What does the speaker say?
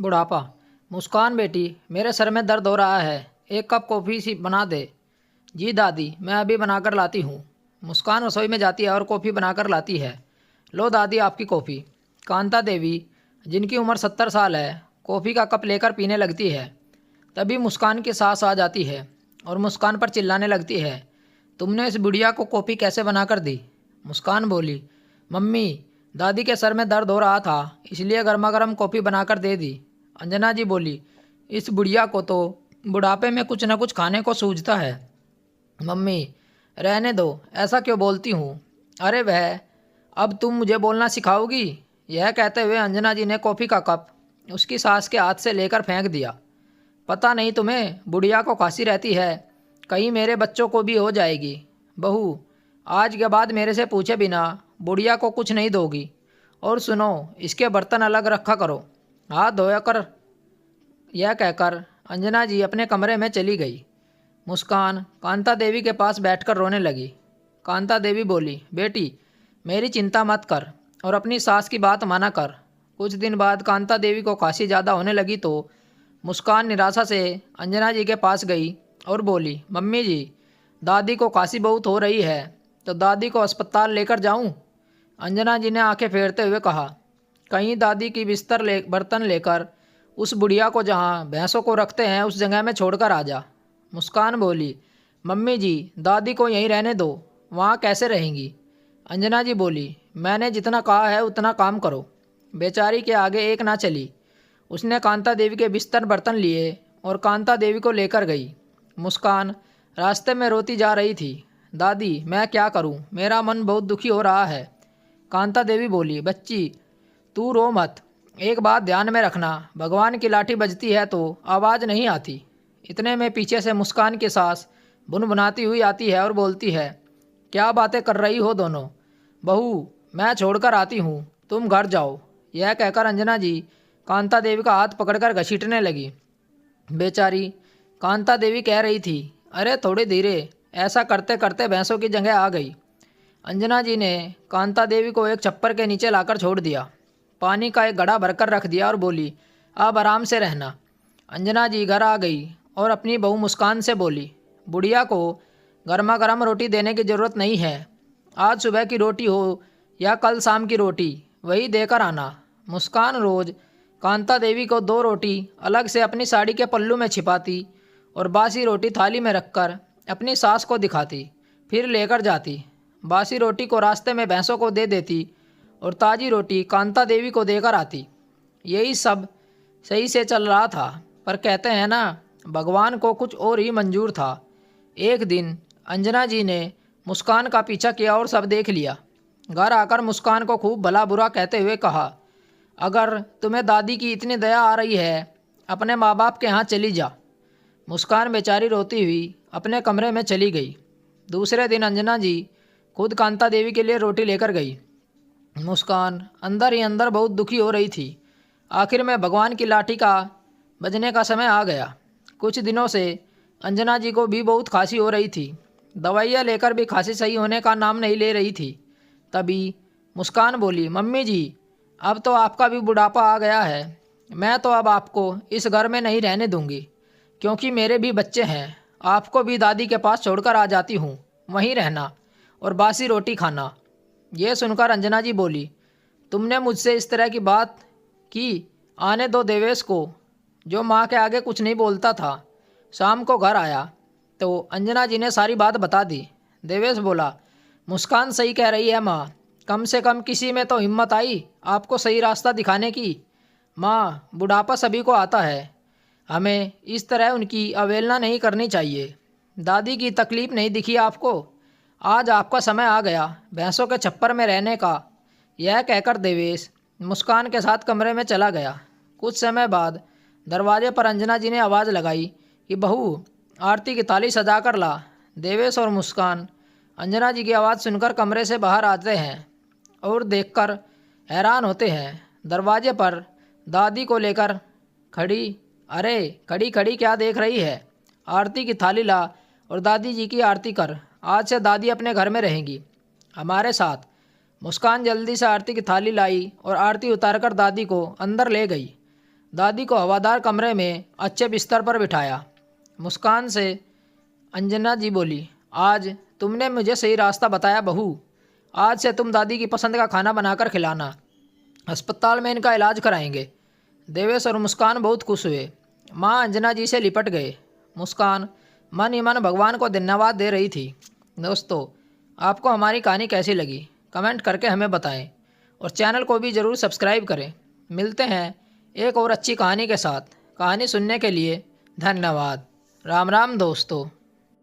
बुढ़ापा। मुस्कान बेटी, मेरे सर में दर्द हो रहा है, एक कप कॉफ़ी सी बना दे। जी दादी, मैं अभी बनाकर लाती हूँ। मुस्कान रसोई में जाती है और कॉफ़ी बनाकर लाती है। लो दादी, आपकी कॉफ़ी। कांता देवी, जिनकी उम्र 70 साल है, कॉफ़ी का कप लेकर पीने लगती है। तभी मुस्कान की सास आ जाती है और मुस्कान पर चिल्लाने लगती है, तुमने इस बुढ़िया को कॉफ़ी कैसे बनाकर दी? मुस्कान बोली, मम्मी, दादी के सर में दर्द हो रहा था, इसलिए गर्मा गर्म कॉफ़ी बनाकर दे दी। अंजना जी बोली, इस बुढ़िया को तो बुढ़ापे में कुछ न कुछ खाने को सूझता है। मम्मी, रहने दो, ऐसा क्यों बोलती हूँ? अरे वह, अब तुम मुझे बोलना सिखाओगी? यह कहते हुए अंजना जी ने कॉफ़ी का कप उसकी सास के हाथ से लेकर फेंक दिया। पता नहीं तुम्हें बुढ़िया को खांसी रहती है, कहीं मेरे बच्चों को भी हो जाएगी। बहू, आज के बाद मेरे से पूछे बिना बुढ़िया को कुछ नहीं दोगी। और सुनो, इसके बर्तन अलग रखा करो, हाथ धोया कर। यह कहकर अंजना जी अपने कमरे में चली गई। मुस्कान कांता देवी के पास बैठकर रोने लगी। कांता देवी बोली, बेटी, मेरी चिंता मत कर और अपनी सास की बात माना कर। कुछ दिन बाद कांता देवी को खांसी ज़्यादा होने लगी तो मुस्कान निराशा से अंजना जी के पास गई और बोली, मम्मी जी, दादी को खांसी बहुत हो रही है, तो दादी को अस्पताल लेकर जाऊं? अंजना जी ने आंखें फेरते हुए कहा, कहीं दादी की बर्तन लेकर उस बुढ़िया को जहाँ भैंसों को रखते हैं उस जगह में छोड़कर आ जा। मुस्कान बोली, मम्मी जी, दादी को यहीं रहने दो, वहाँ कैसे रहेंगी? अंजना जी बोली, मैंने जितना कहा है उतना काम करो। बेचारी के आगे एक ना चली। उसने कांता देवी के बिस्तर बर्तन लिए और कांता देवी को लेकर गई। मुस्कान रास्ते में रोती जा रही थी। दादी, मैं क्या करूं? मेरा मन बहुत दुखी हो रहा है। कांता देवी बोली, बच्ची, तू रो मत। एक बात ध्यान में रखना, भगवान की लाठी बजती है तो आवाज़ नहीं आती। इतने में पीछे से मुस्कान की सास भुनभुनाती हुई आती है और बोलती है, क्या बातें कर रही हो दोनों? बहू, मैं छोड़कर आती हूँ, तुम घर जाओ। यह कहकर अंजना जी कांता देवी का हाथ पकड़कर घसीटने लगी। बेचारी कांता देवी कह रही थी, अरे थोड़ी धीरे। ऐसा करते करते भैंसों की जगह आ गई। अंजना जी ने कांता देवी को एक छप्पर के नीचे लाकर छोड़ दिया। पानी का एक घड़ा भरकर रख दिया और बोली, अब आराम से रहना। अंजना जी घर आ गई और अपनी बहू मुस्कान से बोली, बुढ़िया को गर्मा गर्म रोटी देने की ज़रूरत नहीं है। आज सुबह की रोटी हो या कल शाम की रोटी, वही देकर आना। मुस्कान रोज़ कांता देवी को 2 रोटी अलग से अपनी साड़ी के पल्लू में छिपाती और बासी रोटी थाली में रखकर अपनी सास को दिखाती, फिर लेकर जाती। बासी रोटी को रास्ते में भैंसों को दे देती और ताज़ी रोटी कांता देवी को देकर आती। यही सब सही से चल रहा था, पर कहते हैं ना, भगवान को कुछ और ही मंजूर था। एक दिन अंजना जी ने मुस्कान का पीछा किया और सब देख लिया। घर आकर मुस्कान को खूब भला बुरा कहते हुए कहा, अगर तुम्हें दादी की इतनी दया आ रही है, अपने माँ बाप के यहाँ चली जा। मुस्कान बेचारी रोती हुई अपने कमरे में चली गई। दूसरे दिन अंजना जी खुद कांता देवी के लिए रोटी लेकर गई। मुस्कान अंदर ही अंदर बहुत दुखी हो रही थी। आखिर में भगवान की लाठी का बजने का समय आ गया। कुछ दिनों से अंजना जी को भी बहुत खांसी हो रही थी। दवाइयाँ लेकर भी खांसी सही होने का नाम नहीं ले रही थी। तभी मुस्कान बोली, मम्मी जी, अब तो आपका भी बुढ़ापा आ गया है। मैं तो अब आपको इस घर में नहीं रहने दूंगी, क्योंकि मेरे भी बच्चे हैं। आपको भी दादी के पास छोड़कर आ जाती हूँ, वहीं रहना और बासी रोटी खाना। यह सुनकर अंजना जी बोली, तुमने मुझसे इस तरह की बात की? आने दो देवेश को, जो माँ के आगे कुछ नहीं बोलता था। शाम को घर आया तो अंजना जी ने सारी बात बता दी। देवेश बोला, मुस्कान सही कह रही है माँ, कम से कम किसी में तो हिम्मत आई आपको सही रास्ता दिखाने की। माँ, बुढ़ापा सभी को आता है, हमें इस तरह उनकी अवहेलना नहीं करनी चाहिए। दादी की तकलीफ़ नहीं दिखी आपको? आज आपका समय आ गया भैंसों के छप्पर में रहने का। यह कहकर देवेश मुस्कान के साथ कमरे में चला गया। कुछ समय बाद दरवाजे पर अंजना जी ने आवाज़ लगाई कि बहू, आरती की थाली सजा कर ला। देवेश और मुस्कान अंजना जी की आवाज़ सुनकर कमरे से बाहर आते हैं और देखकर हैरान होते हैं। दरवाजे पर दादी को लेकर खड़ी, अरे खड़ी खड़ी क्या देख रही है? आरती की थाली ला और दादी जी की आरती कर। आज से दादी अपने घर में रहेंगी हमारे साथ। मुस्कान जल्दी से आरती की थाली लाई और आरती उतारकर दादी को अंदर ले गई। दादी को हवादार कमरे में अच्छे बिस्तर पर बिठाया। मुस्कान से अंजना जी बोली, आज तुमने मुझे सही रास्ता बताया बहू। आज से तुम दादी की पसंद का खाना बनाकर खिलाना। अस्पताल में इनका इलाज कराएंगे। देवेश और मुस्कान बहुत खुश हुए। माँ अंजना जी से लिपट गए। मुस्कान मन ही मन भगवान को धन्यवाद दे रही थी। दोस्तों, आपको हमारी कहानी कैसी लगी कमेंट करके हमें बताएं और चैनल को भी ज़रूर सब्सक्राइब करें। मिलते हैं एक और अच्छी कहानी के साथ। कहानी सुनने के लिए धन्यवाद। राम राम दोस्तों।